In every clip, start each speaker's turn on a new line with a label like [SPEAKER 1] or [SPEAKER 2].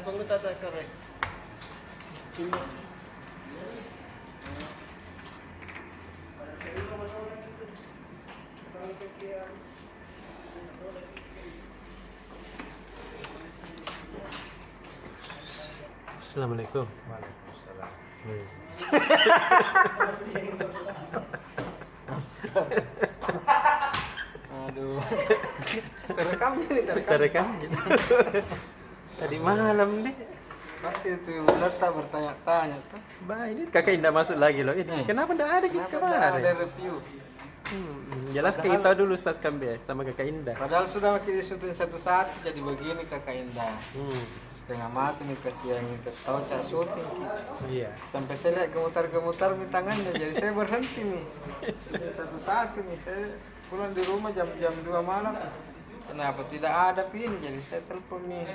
[SPEAKER 1] perlu tata kerek.
[SPEAKER 2] Assalamualaikum.
[SPEAKER 1] Waalaikumsalam. Aduh.
[SPEAKER 2] Terekam gitu. Tadi malam deh.
[SPEAKER 1] Pasti itu benar tak bertanya-tanya tuh.
[SPEAKER 2] Bah, ini kakak Indah masuk lagi loh ini. Kenapa ndak ada gitu
[SPEAKER 1] Kenapa nggak ada
[SPEAKER 2] kemarin?
[SPEAKER 1] review?
[SPEAKER 2] Jelas kita tahu dulu stas kambing sama kakak Indah.
[SPEAKER 1] Padahal sudah makin syuting satu-satu jadi begini Kakak Indah. Setengah mati nih kasih yang tahu cak syuting.
[SPEAKER 2] Iya.
[SPEAKER 1] Sampai saya lihat gemutar-gemutar di tangannya jadi saya berhenti nih. Satu-satu nih saya pulang di rumah jam 2 malam. Kenapa tidak ada pin? Jadi saya telepon nih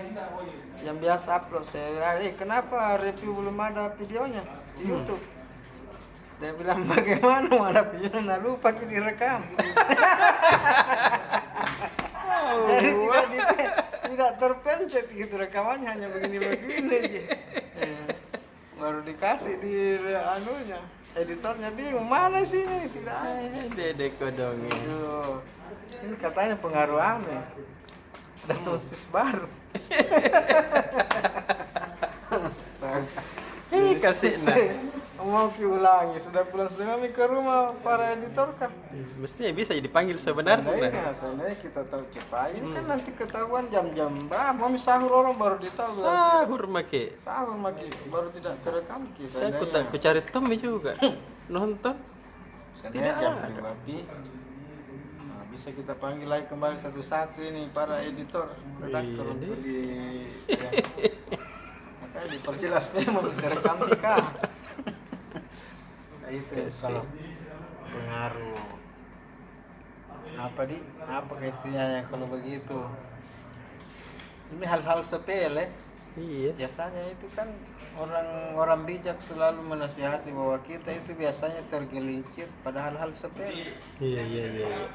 [SPEAKER 1] yang biasa upload. Saya, kenapa review belum ada videonya di YouTube? Dia bilang bagaimana mau ada video? Nah lupa direkam. Jadi tidak terpencet gitu rekamannya hanya begini-begini aja. Baru dikasih di anunya. Editornya bingung mana sih ini tidak ada.
[SPEAKER 2] Dede kodongnya.
[SPEAKER 1] Aduh, ini katanya pengaruh aneh. Ada tosis baru.
[SPEAKER 2] Kasih nah.
[SPEAKER 1] Mau ulangi, sudah pulang tsunami ke rumah para editor kah?
[SPEAKER 2] Mestinya bisa dipanggil sebenarnya.
[SPEAKER 1] Seandainya kita tahu cepat, ini kan nanti ketahuan jam-jam berapa, mau sahur orang baru ditahu.
[SPEAKER 2] Sahur make.
[SPEAKER 1] Sahur lagi, baru tidak terekam kita.
[SPEAKER 2] Saya aku cari Tommy juga. Nonton.
[SPEAKER 1] Seandainya jam pribadi. Nah, bisa kita panggil lagi kembali satu-satu ini para editor, redaktor untuk makanya diperjelas memang terekam nikah. Nah, itu kalau pengaruh apa istilahnya kalau begitu ini hal-hal sepele.
[SPEAKER 2] Iya.
[SPEAKER 1] Biasanya itu kan orang bijak selalu menasihati bahwa kita itu biasanya tergelincir pada hal-hal sepele.
[SPEAKER 2] Iya.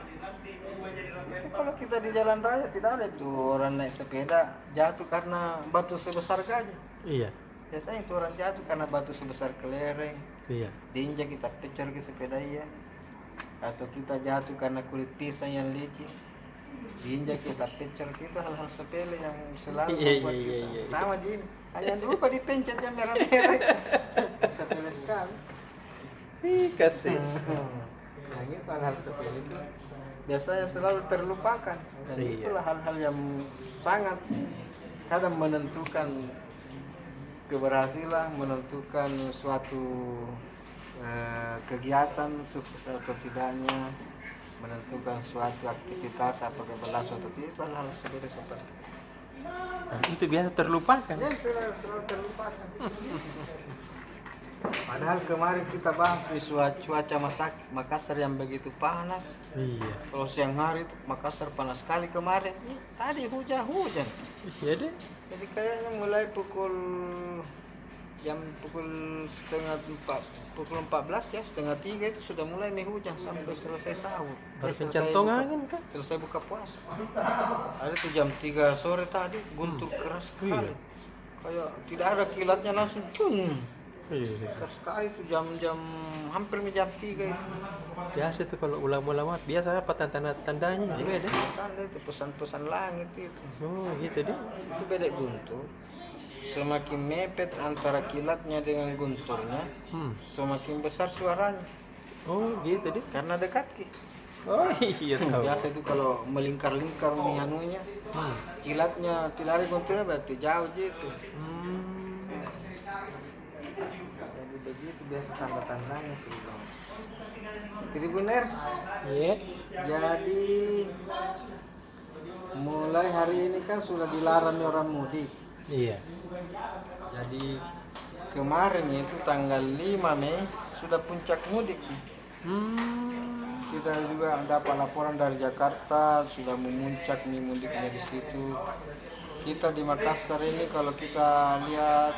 [SPEAKER 1] Itu kalau kita di jalan raya tidak ada tuh orang naik sepeda jatuh karena batu sebesar gajah.
[SPEAKER 2] Iya.
[SPEAKER 1] Biasanya itu orang jatuh karena batu sebesar kelereng.
[SPEAKER 2] Iya.
[SPEAKER 1] Diinjak kita pecah ke sepeda iya. Atau kita jatuh karena kulit pisang yang licin. Diinjak kita pecah, kita hal-hal sepele yang selalu membuat kita sama Jin. Hanya lupa dipencet yang merah-merah. Sepele sekali.
[SPEAKER 2] Kasih.
[SPEAKER 1] Nah itu hal-hal sepele itu biasanya selalu terlupakan. Dan itulah hal-hal yang sangat kadang menentukan keberhasilan, menentukan suatu kegiatan sukses atau tidaknya, menentukan suatu aktivitas apakah berlangsung atau tidak, hal-hal seperti itu.
[SPEAKER 2] Itu biasa terlupakan.
[SPEAKER 1] Ya, selalu terlupakan. Padahal kemarin kita bahas cuaca Makassar yang begitu panas.
[SPEAKER 2] Iya.
[SPEAKER 1] Kalau siang hari itu Makassar panas sekali kemarin. Tadi hujan.
[SPEAKER 2] Iya deh.
[SPEAKER 1] Jadi kayaknya mulai pukul setengah 14 ya, setengah 3 itu sudah mulai hujan sampai selesai sahur.
[SPEAKER 2] Berkencang angin kan?
[SPEAKER 1] Selesai buka puasa. Ada tuh jam 3 sore tadi guntur keras sekali. Kayak tidak ada kilatnya langsung cung.
[SPEAKER 2] Iya.
[SPEAKER 1] Sekali itu jam hampir jam 3 itu.
[SPEAKER 2] Biasa tuh kalau ulama-ulama biasa apa tanda-tandanya juga deh.
[SPEAKER 1] Tanda itu pesan-pesan langit itu.
[SPEAKER 2] Oh gitu deh.
[SPEAKER 1] Itu beda guntur. Semakin mepet antara kilatnya dengan gunturnya, semakin besar suaranya.
[SPEAKER 2] Oh gitu deh.
[SPEAKER 1] Karena dekat
[SPEAKER 2] Oh iya tahu.
[SPEAKER 1] biasa itu kalau melingkar-lingkar anunya, kilatnya tidak ada gunturnya berarti jauh gitu. Jadi begitu biasa tanda-tandanya tuh. Tribuners.
[SPEAKER 2] Iya.
[SPEAKER 1] Jadi mulai hari ini kan sudah dilarang orang mudik.
[SPEAKER 2] Iya.
[SPEAKER 1] Jadi kemarin itu tanggal 5 Mei sudah puncak mudik. Kita juga dapat laporan dari Jakarta sudah memuncak nih mudiknya di situ. Kita di Makassar ini kalau kita lihat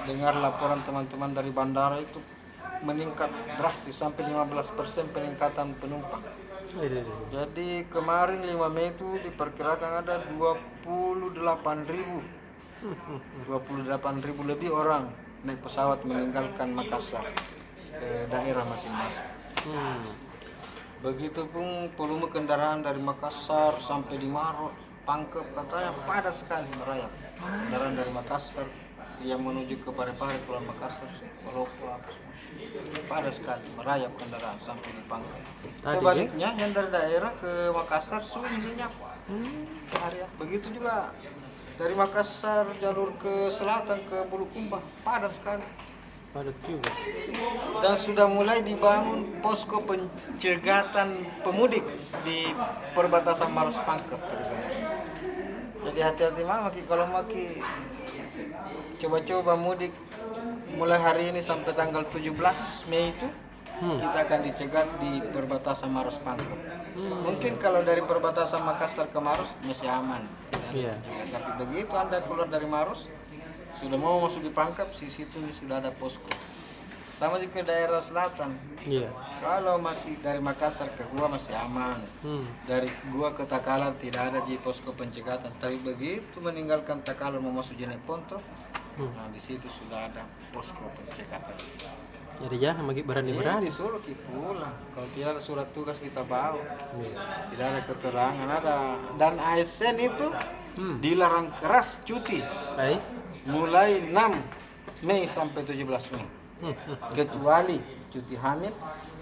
[SPEAKER 1] dengar laporan teman-teman dari bandara itu meningkat drastis sampai 15% peningkatan penumpang. Jadi kemarin 5 Mei itu diperkirakan ada 28.000 28.000 lebih orang naik pesawat meninggalkan Makassar ke daerah masing-masing. Begitupun volume kendaraan dari Makassar sampai di Maros, Pangkep, katanya padat sekali merayap. Kendaraan dari Makassar yang menuju ke Parepare, Pulau Makassar, Palopo, padat sekali merayap kendaraan sampai di Pangkep. Sebaliknya yang dari daerah ke Makassar sunyi senyap. Begitu juga dari Makassar jalur ke selatan ke Bulukumba padat sekali.
[SPEAKER 2] Padat juga.
[SPEAKER 1] Dan sudah mulai dibangun posko pencegatan pemudik di perbatasan Maros Pangkep. Jadi hati-hati maki kalau maki coba-coba mudik mulai hari ini sampai tanggal 17 Mei itu kita akan dicegat di perbatasan Maros Pangkep. Mungkin kalau dari perbatasan Makassar ke Maros masih aman.
[SPEAKER 2] Iya.
[SPEAKER 1] Tapi begitu Anda keluar dari Maros sudah mau masuk di Pangkep, di situ sudah ada posko. Sama juga daerah selatan.
[SPEAKER 2] Iya.
[SPEAKER 1] Kalau masih dari Makassar ke Gua masih aman. Dari Gua ke Takalar tidak ada di posko pencegatan. Tapi begitu meninggalkan Takalar mau masuk Jeneponto, nah di situ sudah ada posko pencegatan.
[SPEAKER 2] Jadi ya, berani-berani.
[SPEAKER 1] Disuruh kita pulang. Kalau tidak ada surat tugas kita bawa. Tidak ada keterangan ada. Dan ASN itu dilarang keras cuti.
[SPEAKER 2] Baik.
[SPEAKER 1] Mulai 6 Mei sampai 17 Mei. Kecuali cuti hamil,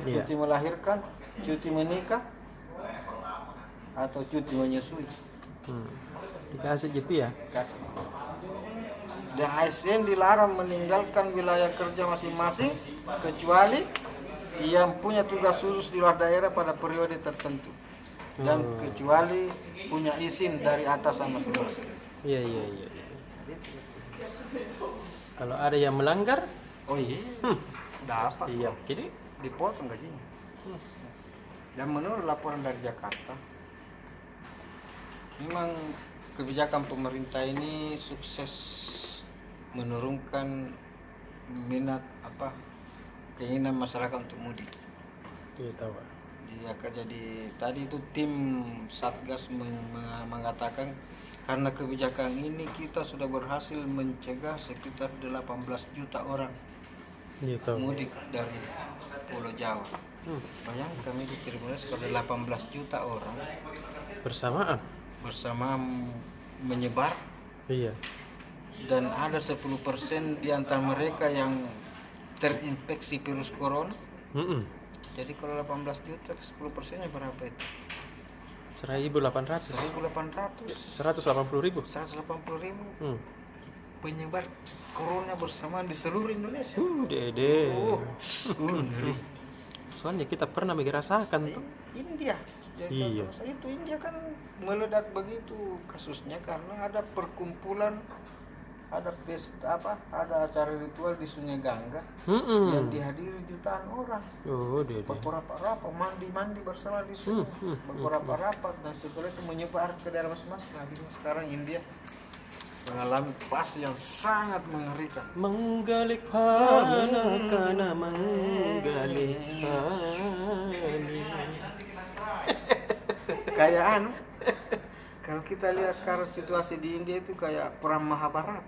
[SPEAKER 1] cuti melahirkan, cuti menikah, atau cuti menyusui.
[SPEAKER 2] Dikasih gitu ya?
[SPEAKER 1] Kasih. Dan ASN dilarang meninggalkan wilayah kerja masing-masing kecuali yang punya tugas khusus di luar daerah pada periode tertentu. Dan kecuali punya izin dari atasan masing-masing.
[SPEAKER 2] Iya. Kalau ada yang melanggar,
[SPEAKER 1] Oh iya, dapat
[SPEAKER 2] siap. Jadi
[SPEAKER 1] dipotong gajinya. Dan menurut laporan dari Jakarta, memang kebijakan pemerintah ini sukses menurunkan minat keinginan masyarakat untuk mudik.
[SPEAKER 2] iya tahu.
[SPEAKER 1] Jadi tadi itu tim Satgas mengatakan karena kebijakan ini kita sudah berhasil mencegah sekitar 18 juta orang
[SPEAKER 2] Iya tahu.
[SPEAKER 1] mudik dari Pulau Jawa. Bayangkan itu Tribunus kalau 18 juta orang bersamaan menyebar
[SPEAKER 2] Iya.
[SPEAKER 1] dan ada 10% di antara mereka yang terinfeksi virus corona. Jadi kalau 18 juta 10%-nya berapa itu?
[SPEAKER 2] 1.800.
[SPEAKER 1] 1.800.
[SPEAKER 2] 180.000.
[SPEAKER 1] 180.000 penyebar corona bersamaan di seluruh Indonesia.
[SPEAKER 2] Dede.
[SPEAKER 1] Ngeri.
[SPEAKER 2] Soalnya kita pernah merasakan tuh.
[SPEAKER 1] India.
[SPEAKER 2] Iya.
[SPEAKER 1] Itu India kan meledak begitu kasusnya karena ada perkumpulan, ada pesta ada acara ritual di Sungai Gangga yang dihadiri jutaan orang.
[SPEAKER 2] Dede.
[SPEAKER 1] Berpura-pura mandi bersama di sungai. Berpura-pura dan setelah itu menyebar ke daerah masing-masing. Akhirnya sekarang India mengalami fase yang sangat mengerikan.
[SPEAKER 2] Menggalik kana menggalik
[SPEAKER 1] Kayak kalau kita lihat sekarang situasi di India itu kayak perang Mahabharata.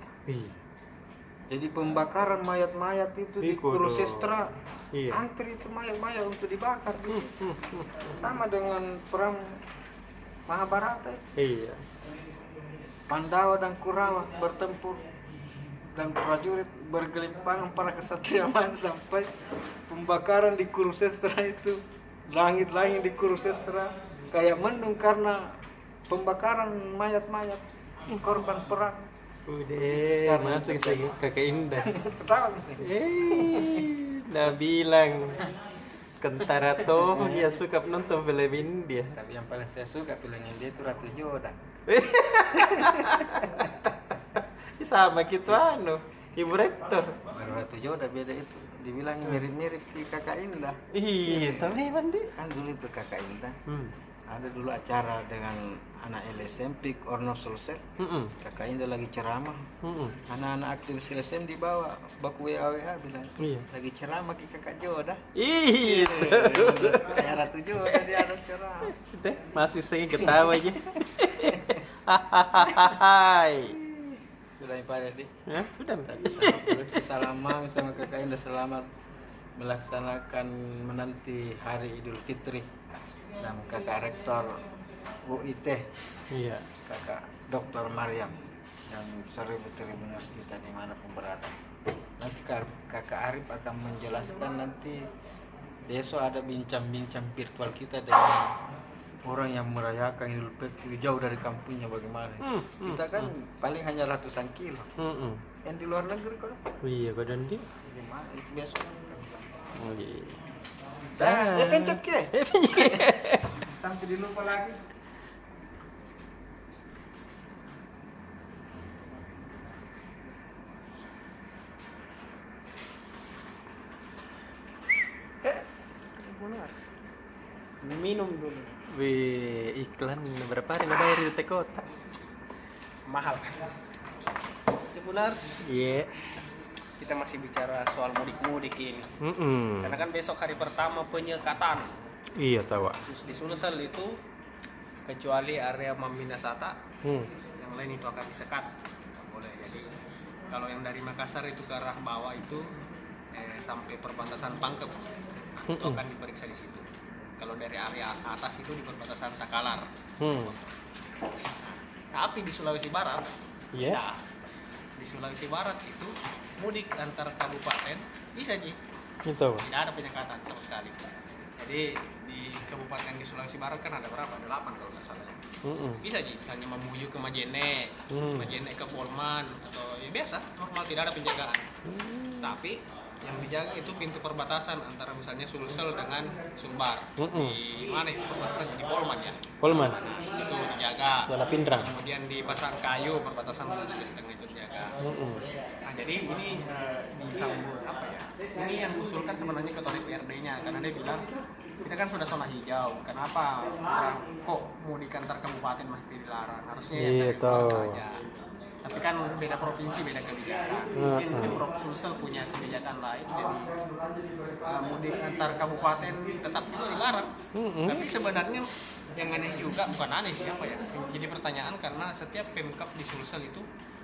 [SPEAKER 1] Jadi pembakaran mayat-mayat itu di Kurukshetra. Antri itu mayat-mayat untuk dibakar. Sama dengan perang Mahabharata.
[SPEAKER 2] Iya.
[SPEAKER 1] Pandawa dan Kurawa bertempur dan prajurit bergelimpangan para kesatria sampai pembakaran di Kurukshetra itu. Langit-langit di Kurukshetra kayak mendung karena pembakaran mayat-mayat korban perang.
[SPEAKER 2] Udah masuk ke Kakak Indah.
[SPEAKER 1] Ketawa misalnya.
[SPEAKER 2] Udah bilang Kentara toh dia suka nonton film India.
[SPEAKER 1] Tapi yang paling saya suka film India itu Ratu Jodan.
[SPEAKER 2] Sama gitu Ibu Rektor.
[SPEAKER 1] Baru Ratu Jodan beda itu. Dibilang mirip-mirip ke Kakak Indah.
[SPEAKER 2] Iya, tapi mandi.
[SPEAKER 1] Kan dulu itu Kakak Indah. Ada dulu acara dengan anak LSM Pik Orno Sulsel. Kakak Indah lagi ceramah. Anak-anak aktivis LSM dibawa baku WA bilang.
[SPEAKER 2] Iya.
[SPEAKER 1] Lagi ceramah ke Kakak Jodan.
[SPEAKER 2] Iya.
[SPEAKER 1] Kayak Ratu Jodan dia ada ceramah.
[SPEAKER 2] Masih saya ketawa aja. Hahaha.
[SPEAKER 1] daripada di.
[SPEAKER 2] Hah? Udah.
[SPEAKER 1] Salam mami sama kakak Indah selamat melaksanakan menanti hari Idul Fitri. Dan kakak rektor UIT,
[SPEAKER 2] Iya.
[SPEAKER 1] kakak Dr. Maryam dan seribu tribuners kita dimanapun berada. Nanti kakak Arif akan menjelaskan nanti besok ada bincang-bincang virtual kita dengan orang yang merayakan Idul Fitri jauh dari kampungnya bagaimana. Kita kan paling hanya ratusan kilo. Yang di luar negeri kok.
[SPEAKER 2] Iya, badan dia.
[SPEAKER 1] Gimana itu besok?
[SPEAKER 2] Oh, iya.
[SPEAKER 1] Pencet ke? Sampai dilupa lagi.
[SPEAKER 3] Minum dulu.
[SPEAKER 2] Wih, iklan berapa hari nggak bayar di teh kota?
[SPEAKER 3] Mahal. Tribuners,
[SPEAKER 2] Iya.
[SPEAKER 3] kita masih bicara soal mudik-mudik ini.
[SPEAKER 2] Mm-mm.
[SPEAKER 3] Karena kan besok hari pertama penyekatan.
[SPEAKER 2] Iya tahu.
[SPEAKER 3] Terus di Sulsel itu kecuali area Maminasata, yang lain itu akan disekat. Nggak boleh. Jadi kalau yang dari Makassar itu ke arah bawah itu sampai perbatasan Pangkep itu akan diperiksa di situ. Kalau dari area atas itu di perbatasan Takalar. Tapi di Sulawesi Barat,
[SPEAKER 2] Iya.
[SPEAKER 3] nah, di Sulawesi Barat itu mudik antar kabupaten bisa Ji,
[SPEAKER 2] Itu.
[SPEAKER 3] tidak ada penyekatan sama sekali. Jadi di kabupaten di Sulawesi Barat kan ada berapa? Ada 8 kalau nggak salah. Bisa Ji, hanya memuju ke Majene, Majene ke Polman atau ya biasa, normal tidak ada penjagaan. Tapi yang dijaga itu pintu perbatasan antara misalnya Sulsel dengan Sumbar. Di mana itu perbatasan? Di Polman ya.
[SPEAKER 2] Polman.
[SPEAKER 3] Nah, itu dijaga.
[SPEAKER 2] Zona Pindrang.
[SPEAKER 3] Kemudian di Pasangkayu perbatasan dengan Sulawesi Tengah itu dijaga. Nah, jadi ini disambung apa ya? Ini yang usulkan sebenarnya ketua DPRD-nya karena dia bilang kita kan sudah zona hijau. Kenapa orang kok mudik antar kabupaten mesti dilarang? Harusnya yang dari luar saja. Tapi kan beda provinsi, beda kebijakan. Mungkin Pemprov Sulsel punya kebijakan lain, jadi mudik antar kabupaten tetap juga dilarang. Tapi sebenarnya yang aneh juga, bukan aneh sih apa ya, jadi pertanyaan karena setiap Pemkab di Sulsel itu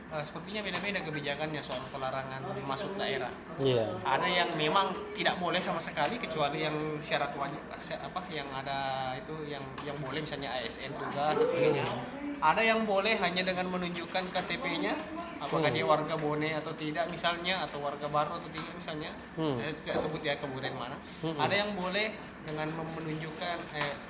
[SPEAKER 3] sepertinya beda-beda kebijakannya soal pelarangan masuk daerah.
[SPEAKER 2] Iya.
[SPEAKER 3] Ada yang memang tidak boleh sama sekali kecuali yang syarat wajib apa yang ada itu yang boleh misalnya ASN tugas sebagainya. Ada yang boleh hanya dengan menunjukkan KTP-nya apakah dia warga Bone atau tidak misalnya atau warga baru atau tidak misalnya. Tidak sebut ya kabupaten mana. Ada yang boleh dengan menunjukkan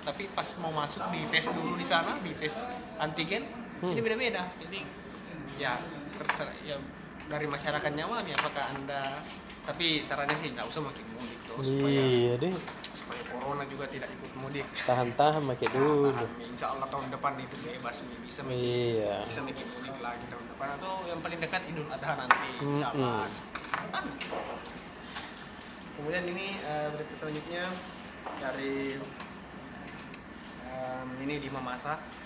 [SPEAKER 3] tapi pas mau masuk di tes dulu di sana, di tes antigen. Ini beda-beda. Jadi ya terserah ya dari masyarakatnya mah nih apakah Anda, tapi sarannya sih nggak usah makin mudik tuh
[SPEAKER 2] Iya deh.
[SPEAKER 3] supaya corona juga tidak ikut mudik.
[SPEAKER 2] Tahan-tahan makin dulu.
[SPEAKER 3] Insya Allah tahun depan itu bebas bisa
[SPEAKER 2] Iya.
[SPEAKER 3] bisa makin mudik lagi tahun depan atau yang paling dekat Idul Adha nanti insya Allah. Kemudian ini berita selanjutnya dari ini di Mamasa.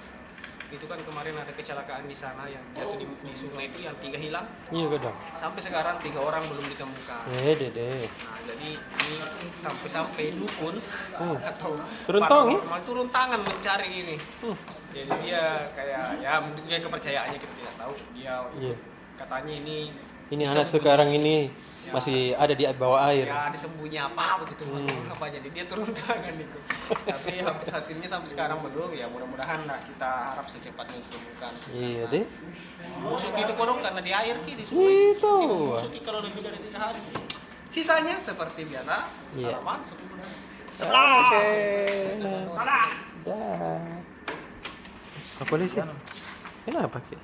[SPEAKER 3] Itu kan kemarin ada kecelakaan di sana yang jatuh di sungai itu yang 3 hilang.
[SPEAKER 2] Iya kadang.
[SPEAKER 3] Sampai sekarang 3 orang belum ditemukan.
[SPEAKER 2] Deh.
[SPEAKER 3] Nah, jadi ini sampai dukun atau
[SPEAKER 2] Turun tangan?
[SPEAKER 3] paranormal turun tangan mencari ini. Jadi dia kayak ya bentuknya kepercayaannya kita tidak tahu. Dia
[SPEAKER 2] Iya.
[SPEAKER 3] katanya ini
[SPEAKER 2] Anak sekarang ini masih ada di bawah air.
[SPEAKER 3] ya disembunyi apa begitu apa jadi dia turun tangan itu. Tapi hasilnya sampai sekarang belum, ya mudah-mudahan lah kita harap secepatnya ditemukan.
[SPEAKER 2] Iya deh.
[SPEAKER 3] Busuk itu kodok karena di air ki di sungai.
[SPEAKER 2] Itu.
[SPEAKER 3] Busuk kalau lebih dari 3 hari. Sisanya seperti biasa.
[SPEAKER 2] Iya.
[SPEAKER 3] Sarapan 10.
[SPEAKER 2] Oke.
[SPEAKER 3] Dadah.
[SPEAKER 2] Dah. Apa lagi sih? Kenapa ki?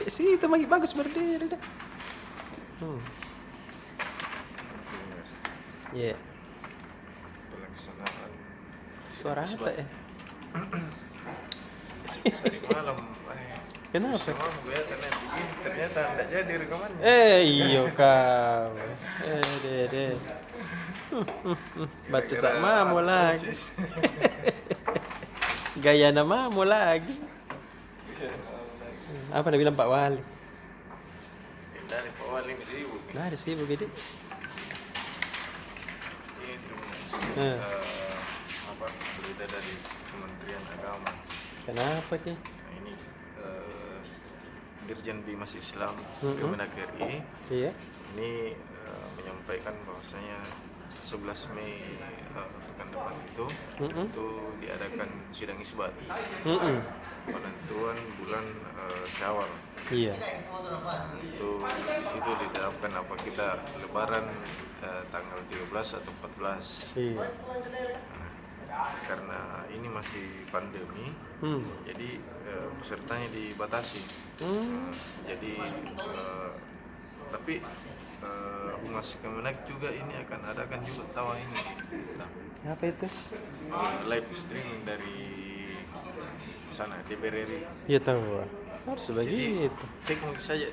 [SPEAKER 2] Sih itu lagi bagus berdiri dah. Iya.
[SPEAKER 1] Pelaksanaan
[SPEAKER 2] Suara apa ya?
[SPEAKER 1] tadi malam.
[SPEAKER 2] Kenapa?
[SPEAKER 1] Sama gue karena bikin ternyata tidak jadi rekamannya.
[SPEAKER 2] Iyo kau. Deh. Batu tak mau lagi. Gaya nama mau lagi. Apa dia bilang Pak Wali?
[SPEAKER 1] Dari Pak Wali sibuk.
[SPEAKER 2] Nah, ada sibuk gede.
[SPEAKER 4] apa berita dari Kementerian Agama.
[SPEAKER 2] Kenapa sih?
[SPEAKER 4] Nah, ini Dirjen Bimas Islam Kemenak RI
[SPEAKER 2] Iya.
[SPEAKER 4] ini menyampaikan bahwasanya 11 Mei pekan depan itu diadakan sidang isbat penentuan bulan Syawal.
[SPEAKER 2] Iya.
[SPEAKER 4] Itu di situ diterapkan apa kita lebaran tanggal 13 atau 14.
[SPEAKER 2] Iya.
[SPEAKER 4] Karena ini masih pandemi, jadi pesertanya dibatasi. Jadi tapi Humas Kemenak juga ini akan adakan juga tawa ini. Nah,
[SPEAKER 2] Apa itu?
[SPEAKER 4] live streaming dari sana DPR RI.
[SPEAKER 2] Ya tahu. Harus begitu.
[SPEAKER 4] Cek mungkin saja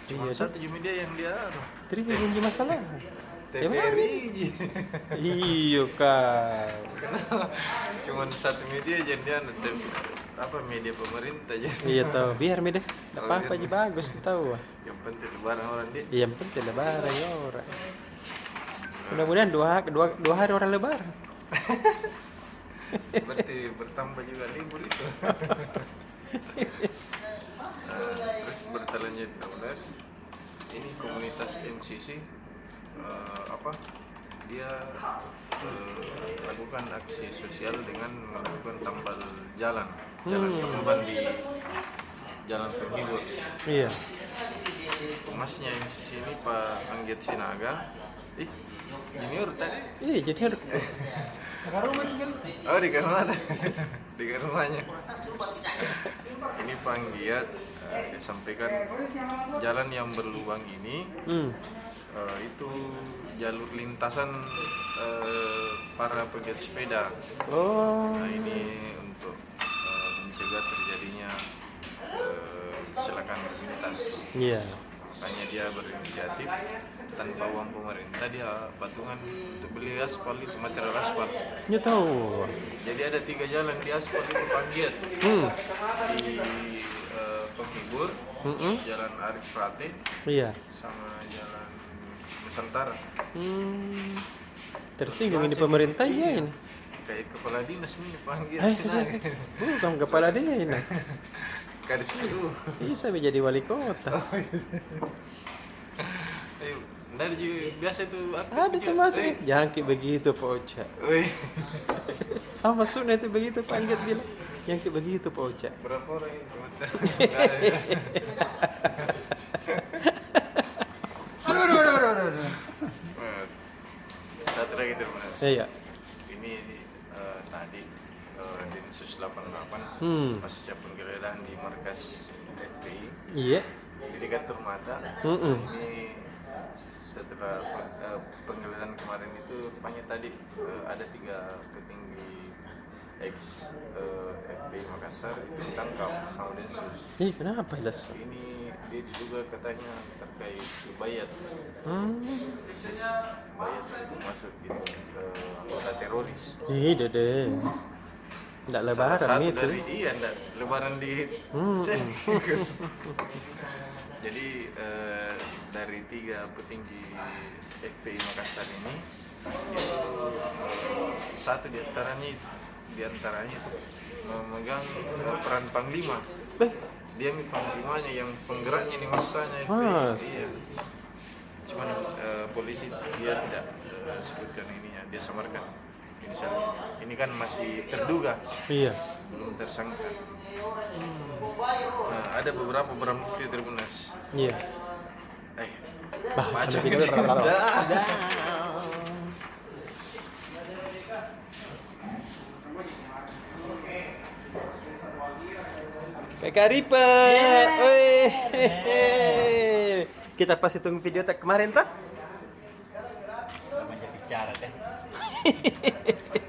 [SPEAKER 4] cuma
[SPEAKER 2] Iya,
[SPEAKER 4] satu media yang dia
[SPEAKER 2] Terus yang masalah.
[SPEAKER 4] TVRI.
[SPEAKER 2] Iya kan.
[SPEAKER 4] Cuma satu media jadi dia apa media pemerintah aja.
[SPEAKER 2] Iya tahu. Biar me deh. Enggak apa-apa aja bagus tahu.
[SPEAKER 4] Yang penting lebaran orang dia.
[SPEAKER 2] Iya, yang penting lebaran ya orang. Mudah-mudahan dua hari orang lebaran.
[SPEAKER 4] Berarti bertambah juga libur itu. Terus bertanya terus ini komunitas MCC apa dia lakukan aksi sosial dengan melakukan tambal jalan pengemban di jalan penghibur.
[SPEAKER 2] Iya.
[SPEAKER 4] Masnya MCC ini Pak Anggit Sinaga junior tadi.
[SPEAKER 2] Iya, jadi
[SPEAKER 4] Oh di rumah di rumahnya. Ini Pak Anggiat disampaikan jalan yang berlubang ini itu jalur lintasan para pegiat sepeda.
[SPEAKER 2] Oh.
[SPEAKER 4] Nah ini untuk mencegah terjadinya kecelakaan lalu lintas.
[SPEAKER 2] Iya.
[SPEAKER 4] Makanya dia berinisiatif tanpa uang pemerintah dia patungan untuk beli aspal itu material aspal.
[SPEAKER 2] Ya tahu.
[SPEAKER 4] Jadi ada 3 jalan di aspal itu Panggiat di penghibur, jalan Arif Prate,
[SPEAKER 2] Iya.
[SPEAKER 4] sama jalan Nusantara.
[SPEAKER 2] Tersinggung ini pemerintah ya ini.
[SPEAKER 4] Kayak kepala dinas ini Panggiat
[SPEAKER 2] Eh,
[SPEAKER 4] sini.
[SPEAKER 2] bukan kepala dia ini.
[SPEAKER 4] Kadis itu.
[SPEAKER 2] Bisa menjadi wali kota.
[SPEAKER 4] Ayo, dari juga biasa itu apa?
[SPEAKER 2] Ada termasuk. Jangan kayak begitu Pak Ocha.
[SPEAKER 4] Wih,
[SPEAKER 2] Apa maksudnya itu begitu Pak Anggit bilang? Yang kayak begitu Pak Ocha.
[SPEAKER 4] berapa orang ini? Satu lagi terus.
[SPEAKER 2] Iya.
[SPEAKER 4] Ini tadi Densus 88 pasca penggeledahan di markas FPI
[SPEAKER 2] Iya.
[SPEAKER 4] di dekat Mata. Ini setelah penggeledahan kemarin itu rupanya tadi ada 3 petinggi ex FPI Makassar itu ditangkap sama Densus.
[SPEAKER 2] Kenapa Les?
[SPEAKER 4] Ini dia diduga katanya terkait bayat. Bayat itu masuk gitu anggota teroris.
[SPEAKER 2] Dede. Enggak lebaran
[SPEAKER 4] Salah satu
[SPEAKER 2] itu.
[SPEAKER 4] dari enggak lebaran di Jadi dari 3 petinggi FPI Makassar ini itu satu diantaranya itu memegang peran panglima. Dia panglimanya yang penggeraknya di masanya FPI. Iya. Cuman polisi dia tidak sebutkan ininya, dia samarkan inisialnya. Ini kan masih terduga.
[SPEAKER 2] Iya.
[SPEAKER 4] Belum tersangka. Nah, ada beberapa barang bukti terbunas.
[SPEAKER 2] Iya.
[SPEAKER 4] Baca
[SPEAKER 2] Kakak Ripa. Wih. Kita pas hitung video tak kemarin tak?
[SPEAKER 5] Namanya bicara teh.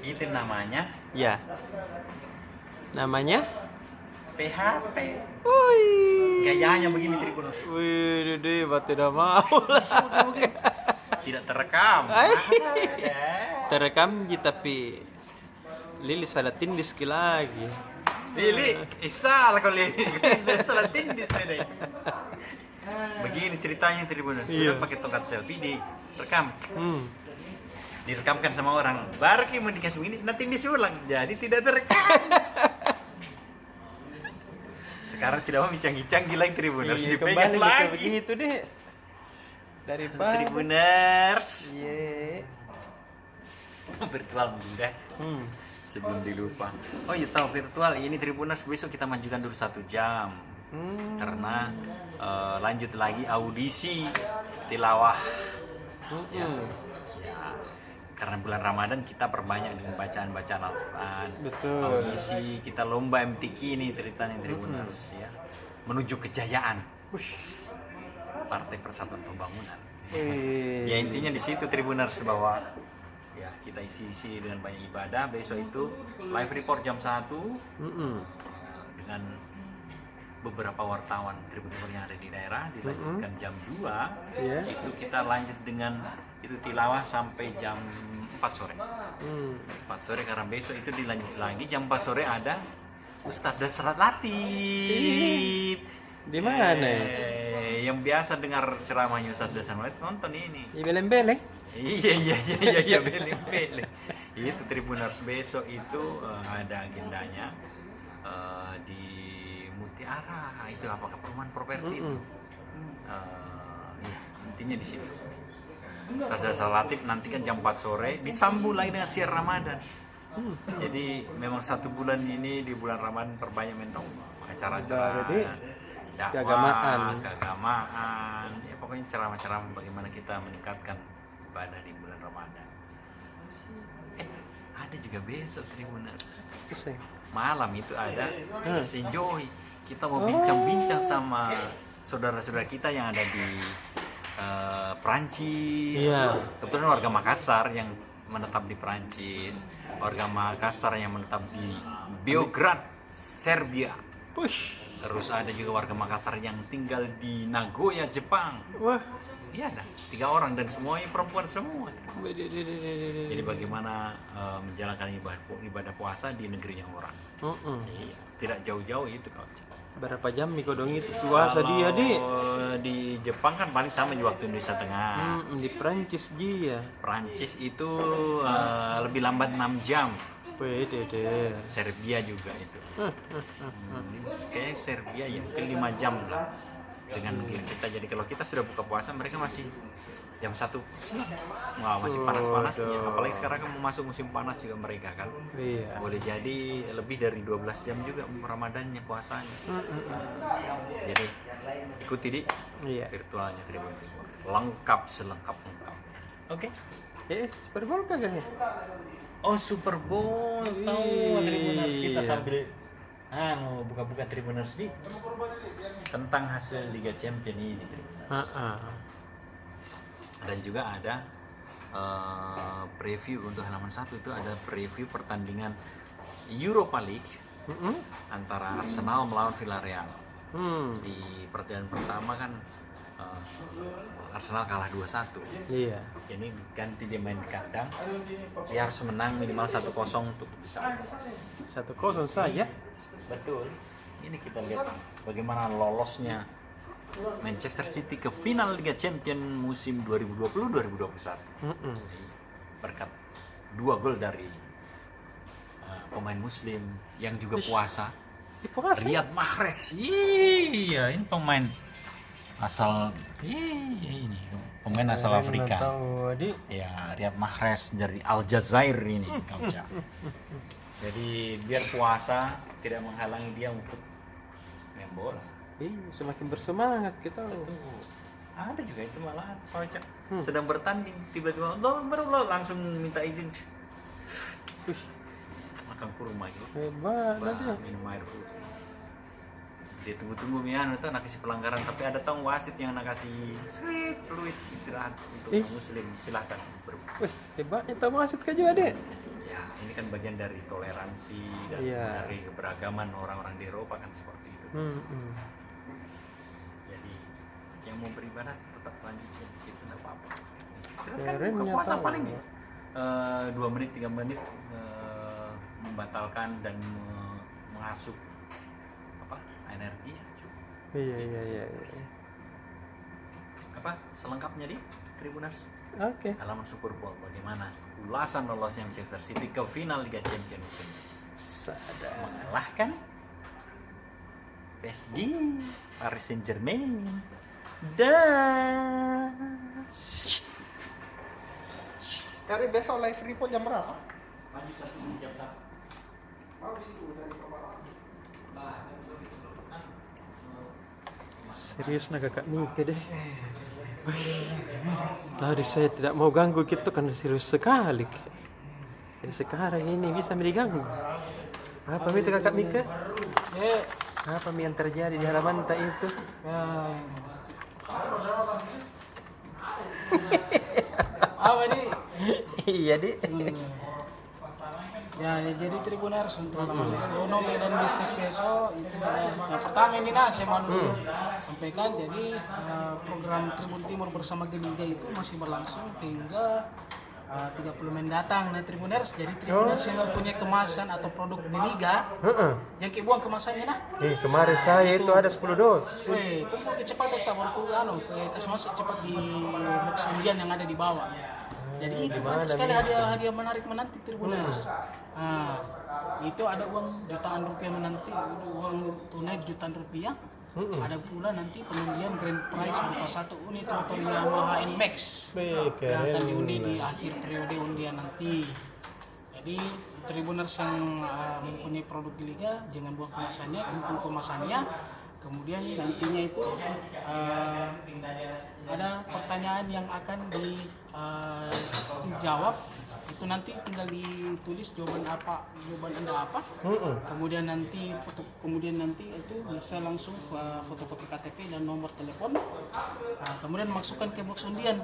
[SPEAKER 5] Itu namanya
[SPEAKER 2] Ya. Namanya?
[SPEAKER 5] PHP.
[SPEAKER 2] Woi.
[SPEAKER 5] Gayanya begini Tribunus.
[SPEAKER 2] Wih, dede, batu dah mau lah.
[SPEAKER 5] Tidak terekam.
[SPEAKER 2] Terekam je tapi Lili salah tindis lagi.
[SPEAKER 5] Lili, salah kau Lili. Salah tindis deh. Begini ceritanya Tribunus. Sudah pakai tongkat selfie di rekam. direkamkan sama orang. Baru mau dikasih ini, nanti disulang. Jadi tidak terekam. Sekarang tidak mau canggih-canggih lagi Tribuners.
[SPEAKER 2] Iya,
[SPEAKER 5] Dipegang
[SPEAKER 2] kembali ke
[SPEAKER 5] lagi.
[SPEAKER 2] begitu deh. Daripada
[SPEAKER 5] Tribuners.
[SPEAKER 2] Iya.
[SPEAKER 5] Virtual mudah. Sebelum dilupa. Oh iya tahu virtual ini Tribuners besok kita majukan dulu 1 jam. Karena lanjut lagi audisi tilawah. Ya, karena bulan Ramadan kita perbanyak dengan bacaan-bacaan Al-Quran.
[SPEAKER 2] Betul.
[SPEAKER 5] Audisi kita lomba MTQ ini ceritanya Tribuners ya. Menuju kejayaan. Partai Persatuan Pembangunan. Ya intinya di situ Tribuners bahwa ya kita isi dengan banyak ibadah. Besok itu live report jam 1 dengan beberapa wartawan Tribuners yang ada di daerah. Dilanjutkan jam 2 itu kita lanjut dengan itu tilawah sampai jam 4 sore. 4 sore karena besok itu dilanjut lagi jam 4 sore ada Ustadz Dasrat Latif.
[SPEAKER 2] Di mana ya?
[SPEAKER 5] Yang biasa dengar ceramahnya Ustadz Dasrat Latif nonton ini.
[SPEAKER 2] Di beleng-beleng.
[SPEAKER 5] Iya beleng-beleng. Itu Tribuners besok itu ada agendanya di Mutiara itu apakah perumahan properti itu? Ya, intinya di situ. Ustadz Dasrat Latif nanti kan jam 4 sore disambung lagi dengan siar Ramadan. Jadi memang 1 bulan ini di bulan Ramadan perbanyak mentong acara-acara dakwah, keagamaan, ya pokoknya ceramah-ceramah bagaimana kita meningkatkan ibadah di bulan Ramadan. Ada juga besok Tribuners. Malam itu ada Just Enjoy. Kita mau bincang-bincang sama saudara-saudara kita yang ada di Perancis. Kebetulan warga Makassar yang menetap di Perancis, warga Makassar yang menetap di Beograd, Serbia. Terus ada juga warga Makassar yang tinggal di Nagoya, Jepang.
[SPEAKER 2] Wah,
[SPEAKER 5] iya ada 3 orang dan semuanya perempuan semua. Jadi bagaimana menjalankan ibadah puasa di negerinya orang. Iya, tidak jauh-jauh itu kau.
[SPEAKER 2] Berapa jam nih kodong itu puasa dia deh?
[SPEAKER 5] Di Jepang kan paling sama di waktu Indonesia Tengah.
[SPEAKER 2] Di Prancis dia.
[SPEAKER 5] Prancis itu lebih lambat 6 jam.
[SPEAKER 2] deh.
[SPEAKER 5] Serbia juga itu. Kayaknya Serbia ya mungkin 5 jam lah dengan negeri kita. Jadi kalau kita sudah buka puasa mereka masih jam 1 siang. Wah, masih panas-panasnya. Apalagi sekarang kan mau masuk musim panas juga mereka kan.
[SPEAKER 2] Iya.
[SPEAKER 5] Boleh jadi lebih dari 12 jam juga Ramadannya puasanya. Jadi ikuti di virtualnya Tribun Timur. Lengkap selengkap-lengkap. Oke.
[SPEAKER 2] Super Bowl kagak ya?
[SPEAKER 5] Oh, Super Bowl. Tahu Tribuners kita sambil buka-buka Tribuners di tentang hasil Liga Champions ini Tribuners. Dan juga ada preview untuk halaman 1 itu ada preview pertandingan Europa League antara Arsenal melawan Villarreal. Di pertandingan pertama kan Arsenal kalah 2-1.
[SPEAKER 2] Iya.
[SPEAKER 5] Jadi ganti dia main di kandang. Dia harus menang minimal 1-0 untuk bisa.
[SPEAKER 2] 1-0 saja.
[SPEAKER 5] Betul. Ini kita lihat bagaimana lolosnya Manchester City ke final Liga Champions musim 2020-2021. Berkat 2 gol dari pemain muslim yang juga puasa. Riyad Mahrez. Iya, ini pemain asal pemain asal Afrika. Ya, Riyad Mahrez dari Aljazair ini, Kauca. Jadi biar puasa tidak menghalangi dia untuk main bola.
[SPEAKER 2] Semakin bersemangat kita.
[SPEAKER 5] Ada juga itu malahan Kauca. Sedang bertanding tiba-tiba Allah langsung minta izin. Makan kurma gitu.
[SPEAKER 2] Hebat
[SPEAKER 5] minum air putih. Dia tunggu-tunggu mian itu nak kasih pelanggaran tapi ada tahu wasit yang nak kasih sweet fluid istirahat untuk muslim silahkan
[SPEAKER 2] hebatnya tahu wasit kan juga deh.
[SPEAKER 5] Ya ini kan bagian dari toleransi dan dari keberagaman orang-orang di Eropa kan seperti itu. Jadi yang mau beribadah tetap lanjut di situ tidak apa-apa. Istirahat kan buka puasa paling ya 2 menit 3 menit membatalkan dan mengasup energi.
[SPEAKER 2] Iya.
[SPEAKER 5] Apa selengkapnya di Tribuners.
[SPEAKER 2] Oke.
[SPEAKER 5] Halaman Super Bowl bagaimana ulasan lolosnya Manchester City ke final Liga Champions musim ini.
[SPEAKER 2] Sadar.
[SPEAKER 5] Mengalahkan PSG, Paris Saint-Germain, dan
[SPEAKER 3] Kari besok live report jam berapa?
[SPEAKER 2] Serius nah kakak Mika deh. Tadi saya tidak mau ganggu gitu karena serius sekali. Jadi sekarang ini bisa diganggu. Apa itu kakak Mika? Apa yang terjadi di halaman tak itu?
[SPEAKER 3] Apa nih?
[SPEAKER 2] Iya dik.
[SPEAKER 3] Ya, jadi Tribuners untuk ekonomi dan bisnis besok itu yang pertama ini saya mau dulu sampaikan. Jadi program Tribun Timur bersama Geliga itu masih berlangsung hingga 30 mendatang. Nah Tribuners, jadi Tribuners yang mempunyai kemasan atau produk di Liga yang buang kemasannya nah.
[SPEAKER 2] Kemarin saya itu ada 10 dos.
[SPEAKER 3] Weh, kumpul kecepatan tak baru kasih masuk cepat di box undian yang ada di bawah. Jadi itu banyak sekali hadiah menarik menanti Tribuners. Nah, itu ada uang jutaan rupiah menanti, uang tunai jutaan rupiah. Ada pula nanti pengundian grand prize berupa 1 unit motor Yamaha NMAX yang akan diundi di akhir periode undian nanti. Jadi Tribuners yang mempunyai produk di Liga jangan buang kemasannya, kumpul kemasannya. Kemudian nantinya itu ada pertanyaan yang akan dijawab. Itu nanti tinggal ditulis jawaban Anda apa. Kemudian nanti itu bisa langsung fotokopi KTP dan nomor telepon. Kemudian masukkan ke box undian.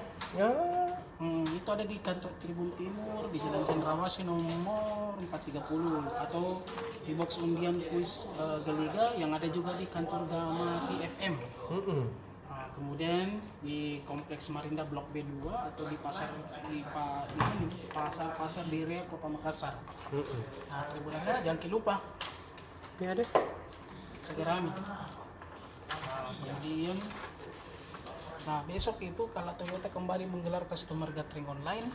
[SPEAKER 3] Itu ada di kantor Tribun Timur di Jalan Cendrawasih nomor 430 atau di box undian kuis Geliga yang ada juga di kantor Gama CFM. Kemudian di Kompleks Marinda Blok B2 atau di pasar di Rea Kota Makassar. Nah, Tribuners jangan lupa.
[SPEAKER 2] Ya deh.
[SPEAKER 3] Segera kemudian besok itu kalau Toyota kembali menggelar Customer Gathering Online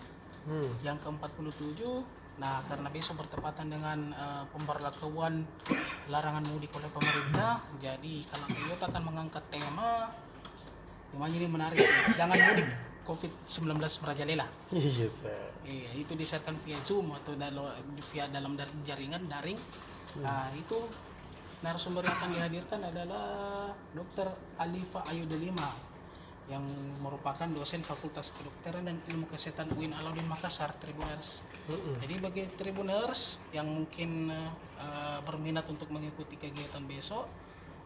[SPEAKER 3] yang ke-47. Nah, karena besok bertepatan dengan pemberlakuan larangan mudik oleh pemerintah, jadi kalau Toyota akan mengangkat temanya ini menarik. Jangan mudik COVID-19 merajalela.
[SPEAKER 2] Iya Pak.
[SPEAKER 3] Iya, itu disiarkan via Zoom atau via dalam jaringan daring. Nah, itu narasumber yang akan dihadirkan adalah Dr. Alifa Ayu Delima yang merupakan dosen Fakultas Kedokteran dan Ilmu Kesehatan UIN Alauddin Makassar, Tribuners. Jadi bagi Tribuners yang mungkin berminat untuk mengikuti kegiatan besok,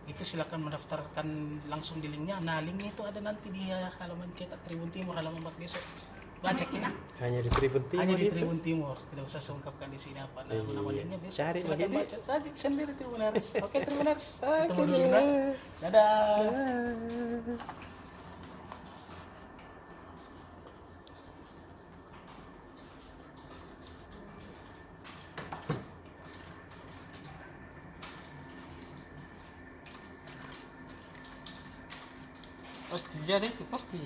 [SPEAKER 3] itu silakan mendaftarkan langsung di linknya. Nah, linknya itu ada nanti di halaman cetak Tribun Timur halaman 4 besok. Baca kita.
[SPEAKER 2] Hanya di Tribun Timur.
[SPEAKER 3] Hanya di Tribun Timur. Tidak usah saya ungkapkan di sini apa nama linknya besok.
[SPEAKER 2] Cari
[SPEAKER 3] silakan
[SPEAKER 2] lagi
[SPEAKER 3] baca saja sendiri Tribuners. Oke Tribuners.
[SPEAKER 2] Oke,
[SPEAKER 3] Ketemu dulu nah. Dadah. Pasti jadi itu pasti.